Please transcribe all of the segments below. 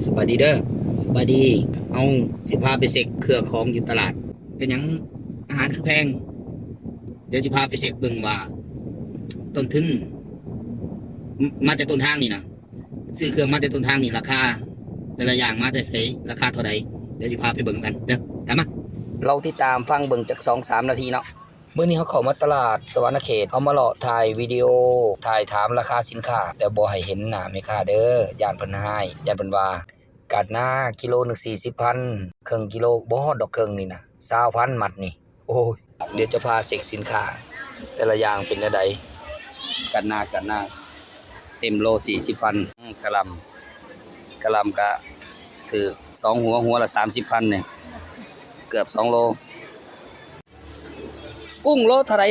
สบายดีเด้อสบายดีเอาสิพาไปเสกเครือของอยู่ตลาดเป็นหยังอาหารคือแพงเดี๋ยวสิพาไปเสกเบิ่งว่าต้นทุนมาแต่ต้นทางนี่นะซื้อเครื่องมาแต่ต้นทางนี่ราคาแต่ละอย่างมาแต่ไสราคาเท่าใดเดี๋ยวสิพาไปเบิ่งกันเด้อตามมาเราติดตามฟังเบิ่งจาก2-3 นาทีเนาะเมื่อนี้เขาเข้ามาตลาดสวรรณเขตเอามาเลาะถ่ายวิดีโอถ่ายถามราคาสินค้าแต่บ่ให้เห็นหน้าแม่ค้าเด้อย่านเพิ่นหายย่านเพิ่นว่ากาดหน้ากิโลหนึ่ง40,000ครึ่งกิโลบ่ฮอดดอกครึ่งนี่นะ20,000มัดนี่โอ้ยเดี๋ยวจะพาเสกสินค้าแต่ละอย่างเป็นจังไดกาดหน้าเต็มโล40,000กะหล่ำก็ถือ2หัวละ30,000เนี่ยเกือบ2โลกุ้งโลเท่าไหร่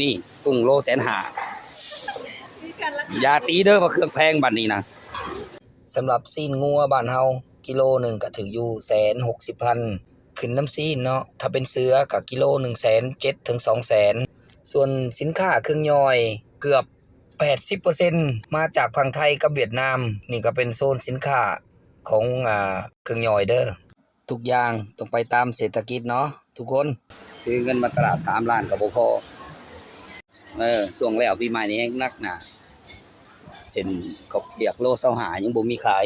นี่กุ้งโล150,000อย่าตีเด้อว่าเครื่องแพงบัดนี้นะสำหรับซีนงัวบ้านเฮากิโลหนึ่งก็ถึงอยู่160,000ขึ้นน้ำซีนเนาะถ้าเป็นเสือก็กิโล170,000ถึง200,000ส่วนสินค้าเครื่องย่อยเกือบ 80% มาจากฝั่งไทยกับเวียดนามนี่ก็เป็นโซนสินค้าของเครื่องย่อยเด้อทุกอย่างต้องไปตามเศรษฐกิจเนาะทุกคนคือเงินมาตลาด3 ล้านก็บ่พอช่วงแล้วปีใหม่นี้นักหนาเส้นข้าวเปียกโล25ยังบ่มีขาย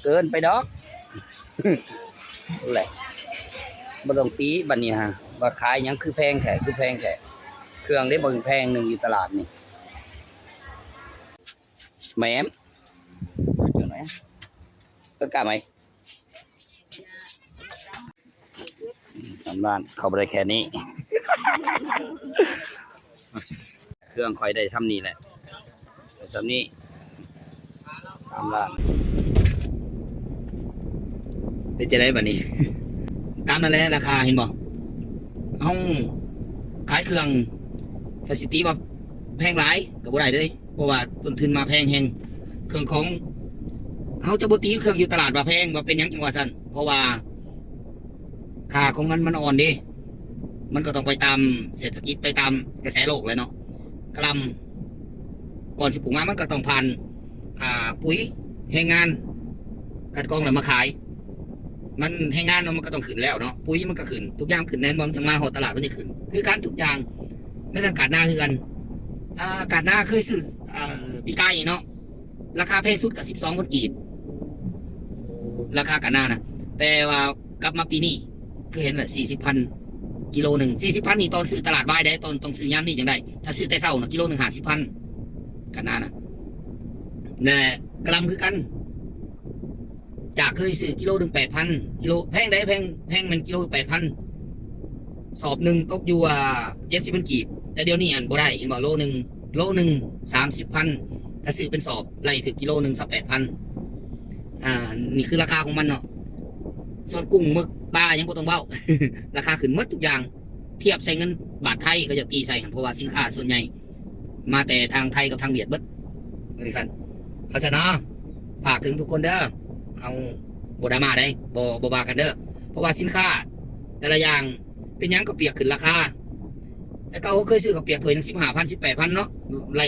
เกินไปดอก แหละบ่ต้องตีบัดนี้ฮะว่าขายหยังคือแพงแท้เครื่องได้บ่แพงนึงอยู่ตลาดนี่แหมอยู่ไหนต้นกล้าไหม3 ล้านเข้าไปได้แค่นี้ เครื่องคอยได้ซ้ำนี้แหละซ้ำนี้3 ล้านเป็นจะได้บัดนี้ ตามนั่นแหละราคาเห็นบ่เฮาขายเครื่องฟาซิตี้ว่าแพงหลายก็บ่ได้เด้เพราะว่าต้นทุนมาแพงแฮงเครื่องของเฮาจะบ่ตีเครื่องอยู่ตลาดว่าแพงว่าเป็นหยังจังว่าซั่นเพราะว่าค่าของมันอ่อนเด้มันก็ต้องไปตามเศรษฐกิจไปตามกระแสโลกเลยเนาะกรัมก่อนสิปลูกมามันก็ต้องผ่านปุ๋ยแรงงานคัดกรองแล้วมาขายมันแรงงานเนาะมันก็ต้องขึ้นแล้วเนาะปุ๋ยมันก็ขึ้นทุกอย่างขึ้นแน่นอนจะมาหอตลาดมันจะขึ้นคือการทุกอย่างไม่ต้องการหน้าคือกันการหน้าเคยซื้อปีกายเนาะราคาแพงสุดกับ12 คนกีบราคาการหน้านะแต่ว่ากลับมาปีนี้คือเห็นแหละ40,000กิโลหนึ่ง40,000นี่ตอนซื้อตลาดวายได้ตอนต้องซื้อยามนี่จังได้ถ้าซื้อแต่เช้านะกิโลหนึ่ง50,000กันนะเนี่ยกรัมคือกันจากเคยซื้อกิโลหนึ่ง8,000กิโลแพงได้แพงมันกิโล8,000สอบหนึ่งตกอยู่70,000กีบแต่เดี๋ยวนี้อันบ่ได้เห็นบ่โลหนึ่ง30,000ถ้าซื้อเป็นสอบไล่ถึงกิโลหนึ่ง8,000นี่คือราคาของมันเนาะส่วนกุ้งหมึกปลายังบ่ต้องเว้า ราคาขึ้นหมดทุกอย่างเทียบใส่เงินบาทไทยก็จะตีใส่เพราะว่าสินค้าส่วนใหญ่มาแต่ทางไทยกับทางเวียดเบิดบริษัทเพราะฉะนั้นฝากถึงทุกคนเด้อเอาบ่ดราม่าได้บ่ว่ากันเด้อเพราะว่าสินค้าแต่ละอย่างเป็นหยังก็เปียกขึ้นราคาแต่ก็เคยซื้อกับเปียกถ้วยนึง15,000 18,000เนาะ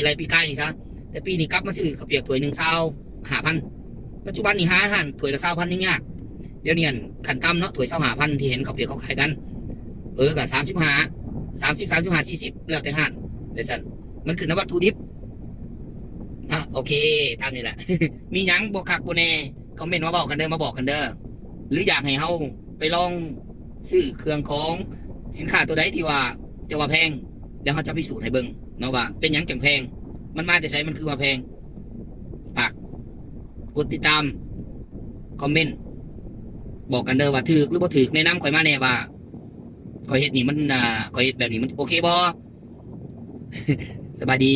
ไล่ปีกายนี่ซะแต่ปีนี้กลับมาซื้อกับเปียกถ้วยนึง25,000ปัจจุบันนี่หาอาหารถ้วยละ20,000นี่ยากเดี๋ยวนี้ขันต่ำเนาะถ้วย25,000ที่เห็นเขาเปรียบเขาขายกันกับ35 40แล้วแต่ห้านเดี๋ยวสั่นมันขึ้นกับวัตถุดิบโอเคตามนี้แหละ มีหยังบ่คักบ่แน่คอมเมนต์มาบอกกันเด้อหรืออยากให้เฮาไปลองซื้อเครื่องของสินค้าตัวใดที่ว่าจะว่าแพงเดี๋ยวเฮาจะพิสูจน์ให้เบิ่งเนาะว่าเป็นหยังจังแพงมันมาแต่ไสมันคือว่าแพงฝากกดติดตามคอมเมนต์บอกกันเด้อว่าถูกหรือบ่ถูกแนะนำข่อยมาแน่ว่าข่อยเฮ็ดนี่มันข่อยเฮ็ดแบบนี้มันโอเคบ่ สบายดี